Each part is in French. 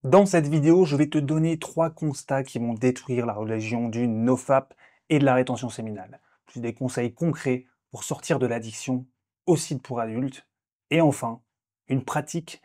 Dans cette vidéo, je vais te donner 3 constats qui vont détruire la religion du nofap et de la rétention séminale. Plus des conseils concrets pour sortir de l'addiction, aussi pour adultes. Et enfin, une pratique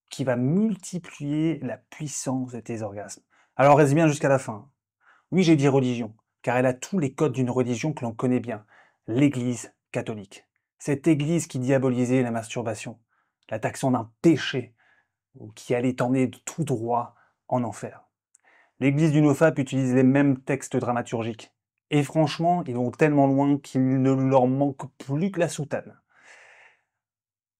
qui va multiplier la puissance de tes orgasmes. Alors reste bien jusqu'à la fin. Oui, j'ai dit religion, car elle a tous les codes d'une religion que l'on connaît bien, l'Église catholique. Cette Église qui diabolisait la masturbation, la taxant d'un péché, ou qui allait t'emmener tout droit en enfer. L'église du NoFap utilise les mêmes textes dramaturgiques. Et franchement, ils vont tellement loin qu'il ne leur manque plus que la soutane.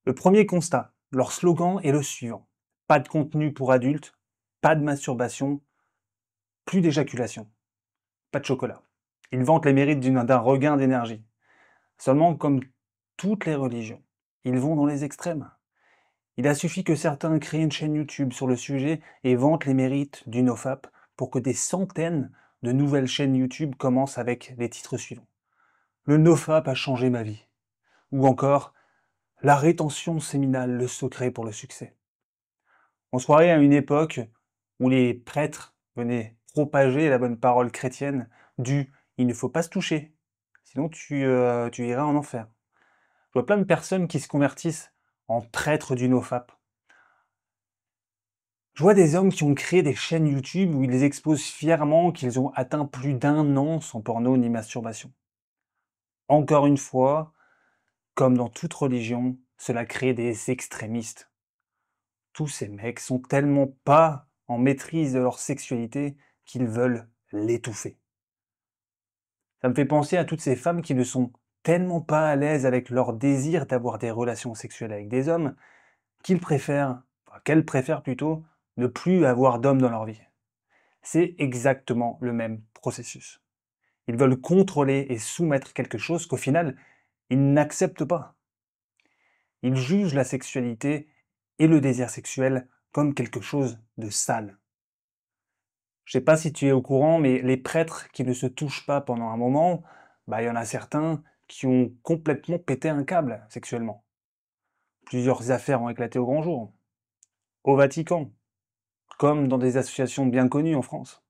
Le premier constat, leur slogan est le suivant. Pas de contenu pour adultes, pas de masturbation, plus d'éjaculation, pas de chocolat. Ils vantent les mérites d'un regain d'énergie. Seulement, comme toutes les religions, ils vont dans les extrêmes. Il a suffi que certains créent une chaîne YouTube sur le sujet et vantent les mérites du NoFap pour que des centaines de nouvelles chaînes YouTube commencent avec les titres suivants. Le NoFap a changé ma vie. Ou encore, la rétention séminale, le secret pour le succès. On se croirait à une époque où les prêtres venaient propager la bonne parole chrétienne du « il ne faut pas se toucher, sinon tu iras en enfer ». Je vois plein de personnes qui se convertissent en prêtres du NoFap. Je vois des hommes qui ont créé des chaînes YouTube où ils exposent fièrement qu'ils ont atteint plus d'1 an sans porno ni masturbation. Encore une fois, comme dans toute religion, cela crée des extrémistes. Tous ces mecs sont tellement pas en maîtrise de leur sexualité qu'ils veulent l'étouffer. Ça me fait penser à toutes ces femmes qui ne sont tellement pas à l'aise avec leur désir d'avoir des relations sexuelles avec des hommes qu'elles préfèrent plutôt ne plus avoir d'hommes dans leur vie. C'est exactement le même processus. Ils veulent contrôler et soumettre quelque chose qu'au final, ils n'acceptent pas. Ils jugent la sexualité et le désir sexuel comme quelque chose de sale. Je sais pas si tu es au courant, mais les prêtres qui ne se touchent pas pendant un moment, il y en a certains qui ont complètement pété un câble sexuellement. Plusieurs affaires ont éclaté au grand jour. Au Vatican, comme dans des associations bien connues en France.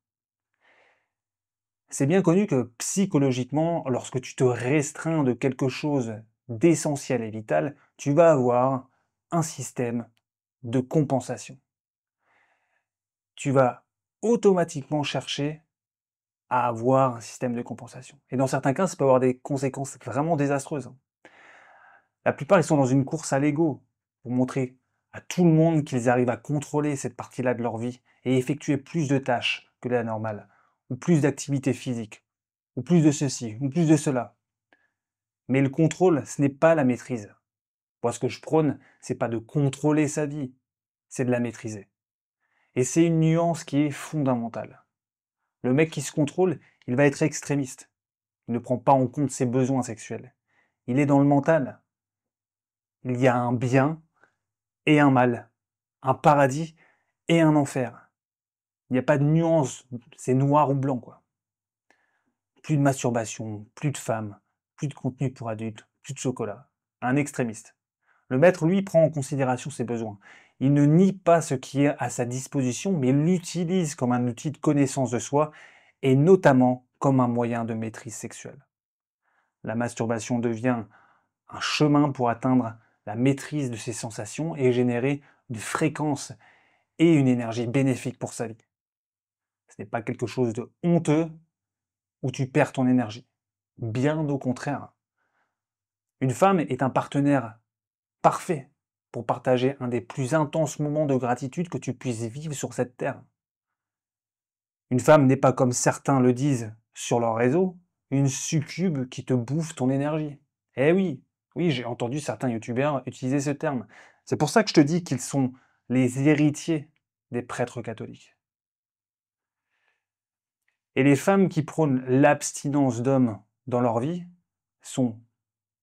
C'est bien connu que psychologiquement, lorsque tu te restreins de quelque chose d'essentiel et vital, tu vas avoir un système de compensation. Tu vas automatiquement chercher à avoir un système de compensation. Et dans certains cas, ça peut avoir des conséquences vraiment désastreuses. La plupart, ils sont dans une course à l'ego pour montrer à tout le monde qu'ils arrivent à contrôler cette partie-là de leur vie et effectuer plus de tâches que la normale, ou plus d'activités physiques, ou plus de ceci, ou plus de cela. Mais le contrôle, ce n'est pas la maîtrise. Moi, ce que je prône, c'est pas de contrôler sa vie, c'est de la maîtriser. Et c'est une nuance qui est fondamentale. Le mec qui se contrôle, il va être extrémiste. Il ne prend pas en compte ses besoins sexuels. Il est dans le mental. Il y a un bien et un mal, un paradis et un enfer. Il n'y a pas de nuance, c'est noir ou blanc, quoi. Plus de masturbation, plus de femmes, plus de contenu pour adultes, plus de chocolat. Un extrémiste. Le maître, lui, prend en considération ses besoins. Il ne nie pas ce qui est à sa disposition, mais l'utilise comme un outil de connaissance de soi, et notamment comme un moyen de maîtrise sexuelle. La masturbation devient un chemin pour atteindre la maîtrise de ses sensations et générer une fréquence et une énergie bénéfique pour sa vie. Ce n'est pas quelque chose de honteux où tu perds ton énergie. Bien au contraire. Une femme est un partenaire parfait pour partager un des plus intenses moments de gratitude que tu puisses vivre sur cette terre. Une femme n'est pas, comme certains le disent sur leur réseau, une succube qui te bouffe ton énergie. Eh oui, oui, j'ai entendu certains youtubeurs utiliser ce terme. C'est pour ça que je te dis qu'ils sont les héritiers des prêtres catholiques. Et les femmes qui prônent l'abstinence d'hommes dans leur vie sont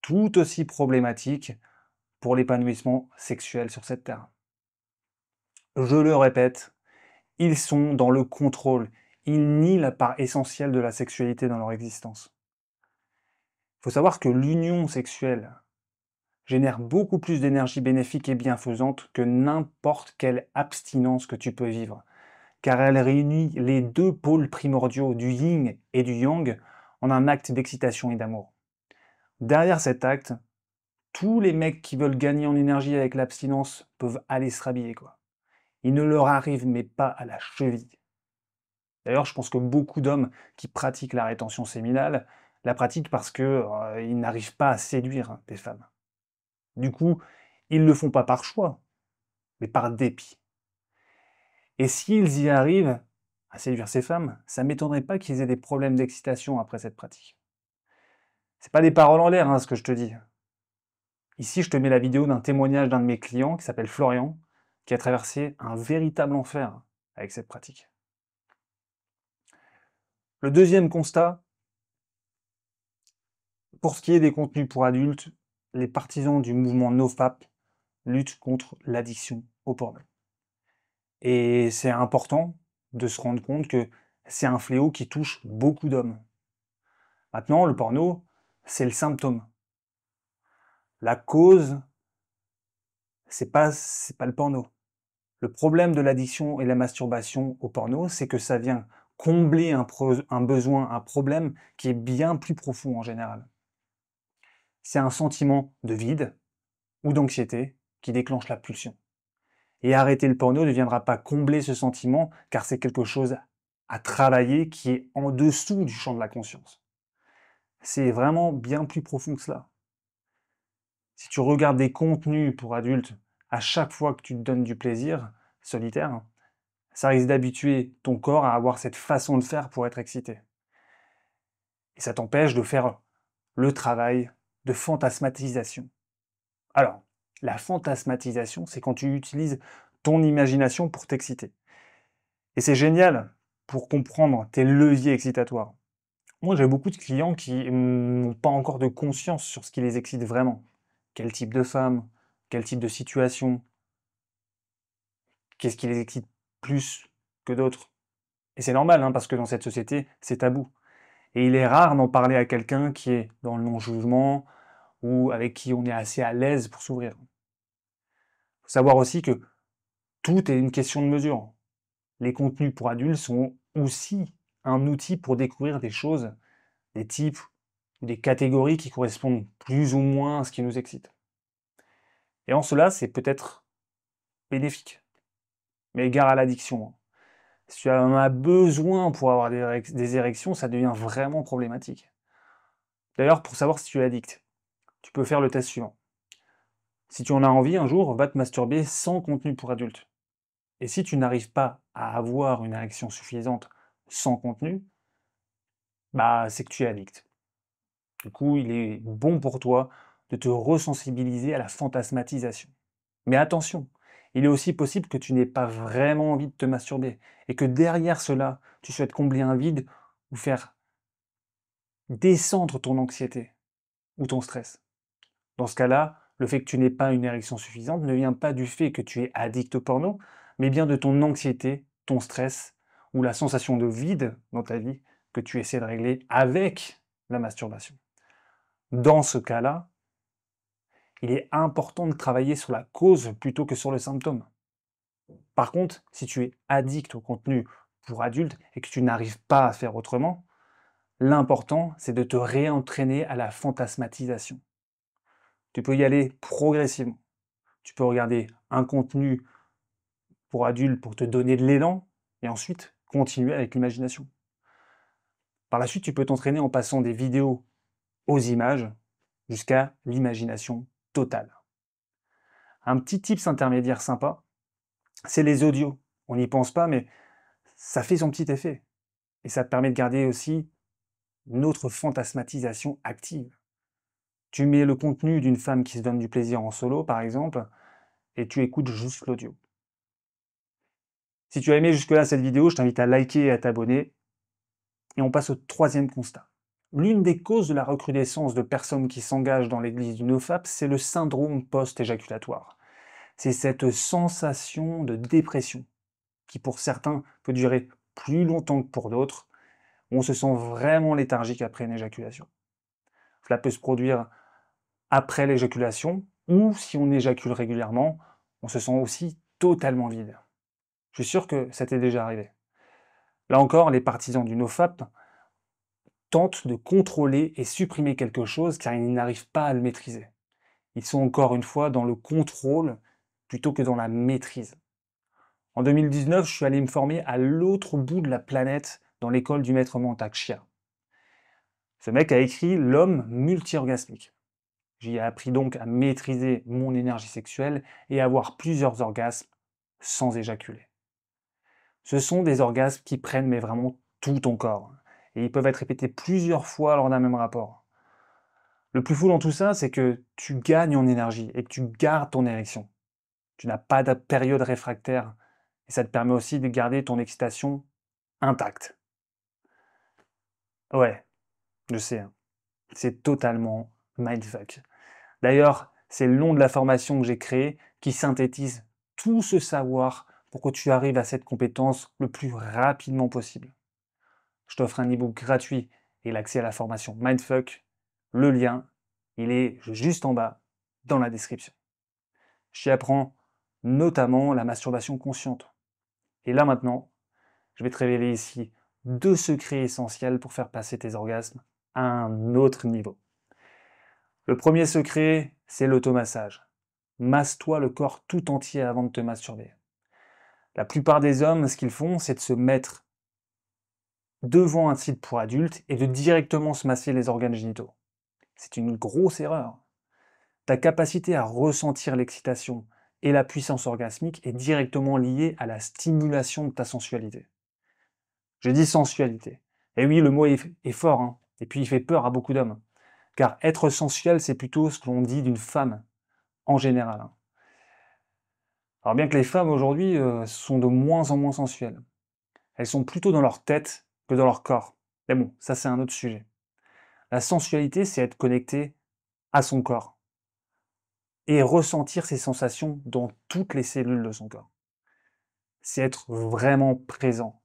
tout aussi problématiques pour l'épanouissement sexuel sur cette terre. Je le répète, ils sont dans le contrôle. Ils nient la part essentielle de la sexualité dans leur existence. Il faut savoir que l'union sexuelle génère beaucoup plus d'énergie bénéfique et bienfaisante que n'importe quelle abstinence que tu peux vivre, car elle réunit les deux pôles primordiaux du yin et du yang en un acte d'excitation et d'amour. Derrière cet acte, tous les mecs qui veulent gagner en énergie avec l'abstinence peuvent aller se rhabiller, quoi. Il ne leur arrive mais pas à la cheville. D'ailleurs, je pense que beaucoup d'hommes qui pratiquent la rétention séminale la pratiquent parce que ils n'arrivent pas à séduire des femmes. Du coup, ils ne le font pas par choix, mais par dépit. Et s'ils y arrivent à séduire ces femmes, ça ne m'étonnerait pas qu'ils aient des problèmes d'excitation après cette pratique. C'est pas des paroles en l'air, hein, ce que je te dis. Ici, je te mets la vidéo d'un témoignage d'un de mes clients qui s'appelle Florian, qui a traversé un véritable enfer avec cette pratique. Le deuxième constat, pour ce qui est des contenus pour adultes, les partisans du mouvement NoFap luttent contre l'addiction au porno. Et c'est important de se rendre compte que c'est un fléau qui touche beaucoup d'hommes. Maintenant, le porno, c'est le symptôme. La cause, c'est pas le porno. Le problème de l'addiction et la masturbation au porno, c'est que ça vient combler un besoin, un problème qui est bien plus profond en général. C'est un sentiment de vide ou d'anxiété qui déclenche la pulsion. Et arrêter le porno ne viendra pas combler ce sentiment, car c'est quelque chose à travailler qui est en dessous du champ de la conscience. C'est vraiment bien plus profond que cela. Si tu regardes des contenus pour adultes à chaque fois que tu te donnes du plaisir solitaire, ça risque d'habituer ton corps à avoir cette façon de faire pour être excité. Et ça t'empêche de faire le travail de fantasmatisation. Alors, la fantasmatisation, c'est quand tu utilises ton imagination pour t'exciter. Et c'est génial pour comprendre tes leviers excitatoires. Moi, j'ai beaucoup de clients qui n'ont pas encore de conscience sur ce qui les excite vraiment. Quel type de femme, quel type de situation, qu'est-ce qui les excite plus que d'autres. Et c'est normal, hein, parce que dans cette société, c'est tabou. Et il est rare d'en parler à quelqu'un qui est dans le non-jugement ou avec qui on est assez à l'aise pour s'ouvrir. Il faut savoir aussi que tout est une question de mesure. Les contenus pour adultes sont aussi un outil pour découvrir des choses, des types ou des catégories qui correspondent plus ou moins à ce qui nous excite. Et en cela, c'est peut-être bénéfique. Mais gare à l'addiction. Si tu en as besoin pour avoir des érections, ça devient vraiment problématique. D'ailleurs, pour savoir si tu es addict, tu peux faire le test suivant. Si tu en as envie, un jour, va te masturber sans contenu pour adultes. Et si tu n'arrives pas à avoir une érection suffisante sans contenu, bah c'est que tu es addict. Du coup, il est bon pour toi de te resensibiliser à la fantasmatisation. Mais attention, il est aussi possible que tu n'aies pas vraiment envie de te masturber et que derrière cela, tu souhaites combler un vide ou faire descendre ton anxiété ou ton stress. Dans ce cas-là, le fait que tu n'aies pas une érection suffisante ne vient pas du fait que tu es addict au porno, mais bien de ton anxiété, ton stress ou la sensation de vide dans ta vie que tu essaies de régler avec la masturbation. Dans ce cas-là, il est important de travailler sur la cause plutôt que sur le symptôme. Par contre, si tu es addict au contenu pour adultes et que tu n'arrives pas à faire autrement, l'important, c'est de te réentraîner à la fantasmatisation. Tu peux y aller progressivement. Tu peux regarder un contenu pour adultes pour te donner de l'élan et ensuite continuer avec l'imagination. Par la suite, tu peux t'entraîner en passant des vidéos aux images jusqu'à l'imagination totale. Un petit tips intermédiaire sympa, c'est les audios. On n'y pense pas, mais ça fait son petit effet. Et ça te permet de garder aussi notre fantasmatisation active. Tu mets le contenu d'une femme qui se donne du plaisir en solo, par exemple, et tu écoutes juste l'audio. Si tu as aimé jusque-là cette vidéo, je t'invite à liker et à t'abonner. Et on passe au troisième constat. L'une des causes de la recrudescence de personnes qui s'engagent dans l'église du NoFap, c'est le syndrome post-éjaculatoire. C'est cette sensation de dépression qui, pour certains, peut durer plus longtemps que pour d'autres, où on se sent vraiment léthargique après une éjaculation. Cela peut se produire après l'éjaculation, ou si on éjacule régulièrement, on se sent aussi totalement vide. Je suis sûr que ça t'est déjà arrivé. Là encore, les partisans du NoFap tentent de contrôler et supprimer quelque chose car ils n'arrivent pas à le maîtriser. Ils sont encore une fois dans le contrôle plutôt que dans la maîtrise. En 2019, je suis allé me former à l'autre bout de la planète dans l'école du maître Mantak Chia. Ce mec a écrit L'homme multi-orgasmique. J'y ai appris donc à maîtriser mon énergie sexuelle et à avoir plusieurs orgasmes sans éjaculer. Ce sont des orgasmes qui prennent mais vraiment tout ton corps. Et ils peuvent être répétés plusieurs fois lors d'un même rapport. Le plus fou dans tout ça, c'est que tu gagnes en énergie et que tu gardes ton érection. Tu n'as pas de période réfractaire. Et ça te permet aussi de garder ton excitation intacte. Ouais, je sais, hein, c'est totalement mindfuck. D'ailleurs, c'est le nom de la formation que j'ai créée qui synthétise tout ce savoir pour que tu arrives à cette compétence le plus rapidement possible. Je t'offre un e-book gratuit et l'accès à la formation Mindfuck. Le lien, il est juste en bas dans la description. J'y apprends notamment la masturbation consciente. Et là maintenant, je vais te révéler ici 2 secrets essentiels pour faire passer tes orgasmes à un autre niveau. Le premier secret, c'est l'automassage. Masse-toi le corps tout entier avant de te masturber. La plupart des hommes, ce qu'ils font, c'est de se mettre devant un site pour adultes et de directement se masser les organes génitaux. C'est une grosse erreur. Ta capacité à ressentir l'excitation et la puissance orgasmique est directement liée à la stimulation de ta sensualité. J'ai dit sensualité. Et oui, le mot est fort, hein, et puis il fait peur à beaucoup d'hommes. Car être sensuel, c'est plutôt ce que l'on dit d'une femme, en général, hein. Alors bien que les femmes aujourd'hui sont de moins en moins sensuelles. Elles sont plutôt dans leur tête que dans leur corps. Mais bon, ça c'est un autre sujet. La sensualité, c'est être connecté à son corps et ressentir ses sensations dans toutes les cellules de son corps. C'est être vraiment présent.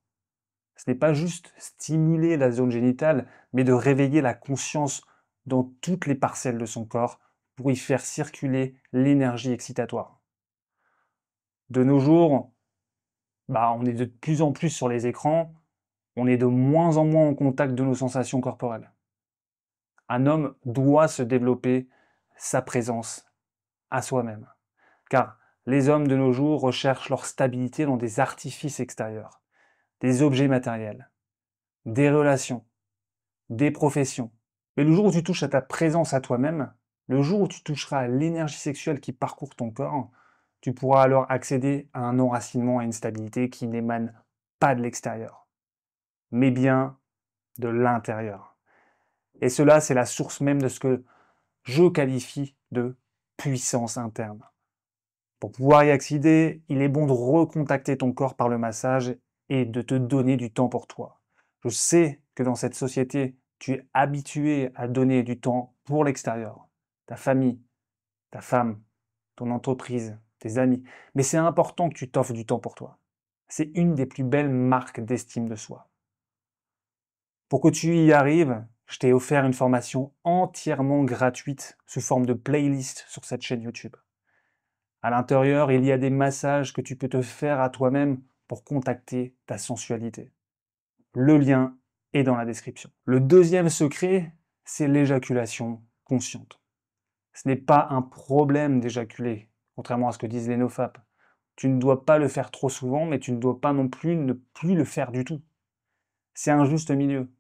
Ce n'est pas juste stimuler la zone génitale, mais de réveiller la conscience dans toutes les parcelles de son corps pour y faire circuler l'énergie excitatoire. De nos jours, on est de plus en plus sur les écrans, on est de moins en moins en contact de nos sensations corporelles. Un homme doit se développer sa présence à soi-même. Car les hommes de nos jours recherchent leur stabilité dans des artifices extérieurs, des objets matériels, des relations, des professions. Mais le jour où tu touches à ta présence à toi-même, le jour où tu toucheras à l'énergie sexuelle qui parcourt ton corps, tu pourras alors accéder à un enracinement, à une stabilité qui n'émane pas de l'extérieur, mais bien de l'intérieur. Et cela, c'est la source même de ce que je qualifie de puissance interne. Pour pouvoir y accéder, il est bon de recontacter ton corps par le massage et de te donner du temps pour toi. Je sais que dans cette société, tu es habitué à donner du temps pour l'extérieur, ta famille, ta femme, ton entreprise, tes amis. Mais c'est important que tu t'offres du temps pour toi. C'est une des plus belles marques d'estime de soi. Pour que tu y arrives, je t'ai offert une formation entièrement gratuite sous forme de playlist sur cette chaîne YouTube. À l'intérieur, il y a des massages que tu peux te faire à toi-même pour contacter ta sensualité. Le lien est dans la description. Le deuxième secret, c'est l'éjaculation consciente. Ce n'est pas un problème d'éjaculer, contrairement à ce que disent les nofap. Tu ne dois pas le faire trop souvent, mais tu ne dois pas non plus ne plus le faire du tout. C'est un juste milieu.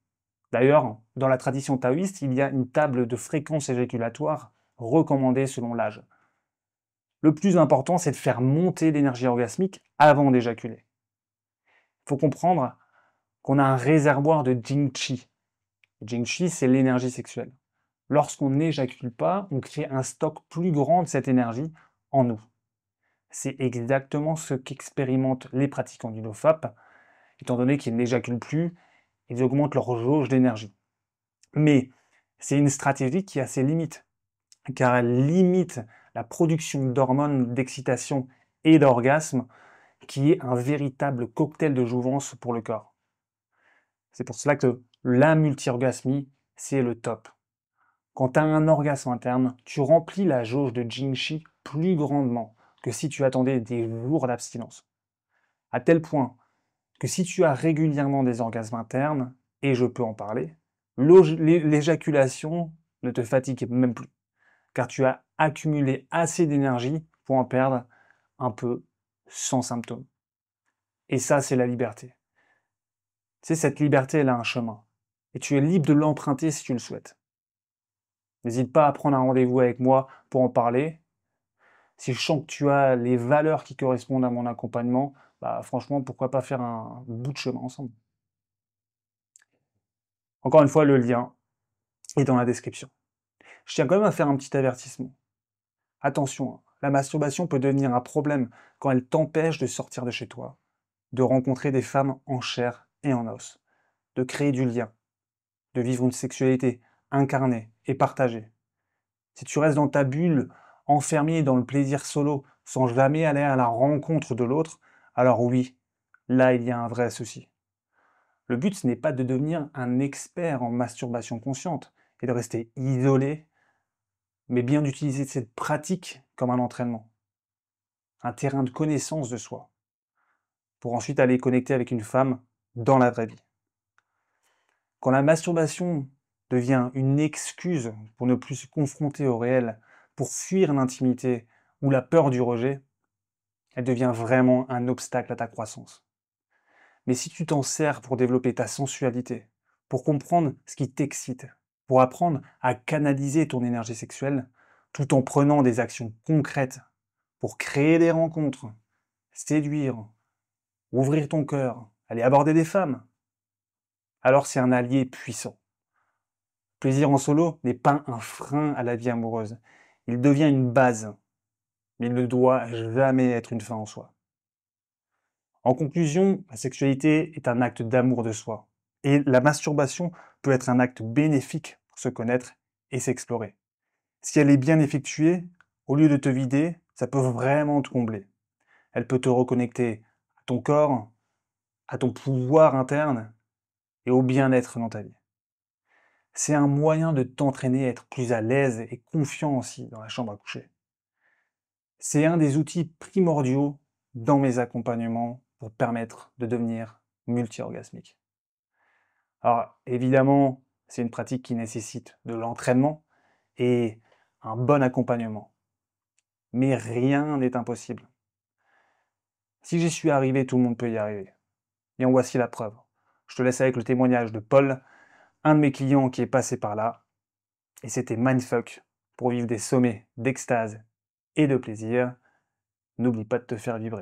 D'ailleurs, dans la tradition taoïste, il y a une table de fréquence éjaculatoire recommandée selon l'âge. Le plus important, c'est de faire monter l'énergie orgasmique avant d'éjaculer. Il faut comprendre qu'on a un réservoir de Jing-Chi. Le Jing-Chi, c'est l'énergie sexuelle. Lorsqu'on n'éjacule pas, on crée un stock plus grand de cette énergie en nous. C'est exactement ce qu'expérimentent les pratiquants du NoFap, étant donné qu'ils n'éjaculent plus, ils augmentent leur jauge d'énergie. Mais c'est une stratégie qui a ses limites, car elle limite la production d'hormones d'excitation et d'orgasme, qui est un véritable cocktail de jouvence pour le corps. C'est pour cela que la multi-orgasmie, c'est le top. Quand tu as un orgasme interne, tu remplis la jauge de Jingshi plus grandement que si tu attendais des jours d'abstinence. À tel point que si tu as régulièrement des orgasmes internes, et je peux en parler, l'éjaculation ne te fatigue même plus, car tu as accumulé assez d'énergie pour en perdre un peu sans symptômes. Et ça, c'est la liberté. Tu sais, cette liberté, elle a un chemin. Et tu es libre de l'emprunter si tu le souhaites. N'hésite pas à prendre un rendez-vous avec moi pour en parler. Si je sens que tu as les valeurs qui correspondent à mon accompagnement, bah franchement, pourquoi pas faire un bout de chemin ensemble. Encore une fois, le lien est dans la description. Je tiens quand même à faire un petit avertissement. Attention, hein, la masturbation peut devenir un problème quand elle t'empêche de sortir de chez toi, de rencontrer des femmes en chair et en os, de créer du lien, de vivre une sexualité incarnée et partagée. Si tu restes dans ta bulle, enfermé dans le plaisir solo, sans jamais aller à la rencontre de l'autre, alors oui, là il y a un vrai souci. Le but, ce n'est pas de devenir un expert en masturbation consciente et de rester isolé, mais bien d'utiliser cette pratique comme un entraînement, un terrain de connaissance de soi, pour ensuite aller connecter avec une femme dans la vraie vie. Quand la masturbation devient une excuse pour ne plus se confronter au réel, pour fuir l'intimité ou la peur du rejet, elle devient vraiment un obstacle à ta croissance. Mais si tu t'en sers pour développer ta sensualité, pour comprendre ce qui t'excite, pour apprendre à canaliser ton énergie sexuelle, tout en prenant des actions concrètes pour créer des rencontres, séduire, ouvrir ton cœur, aller aborder des femmes, alors c'est un allié puissant. Le plaisir en solo n'est pas un frein à la vie amoureuse. Il devient une base, mais il ne doit jamais être une fin en soi. En conclusion, la sexualité est un acte d'amour de soi. Et la masturbation peut être un acte bénéfique pour se connaître et s'explorer. Si elle est bien effectuée, au lieu de te vider, ça peut vraiment te combler. Elle peut te reconnecter à ton corps, à ton pouvoir interne et au bien-être dans ta vie. C'est un moyen de t'entraîner à être plus à l'aise et confiant aussi dans la chambre à coucher. C'est un des outils primordiaux dans mes accompagnements pour permettre de devenir multi-orgasmique. Alors évidemment, c'est une pratique qui nécessite de l'entraînement et un bon accompagnement. Mais rien n'est impossible. Si j'y suis arrivé, tout le monde peut y arriver. Et en voici la preuve. Je te laisse avec le témoignage de Paul, un de mes clients qui est passé par là, et c'était mindfuck pour vivre des sommets d'extase et de plaisir. N'oublie pas de te faire vibrer.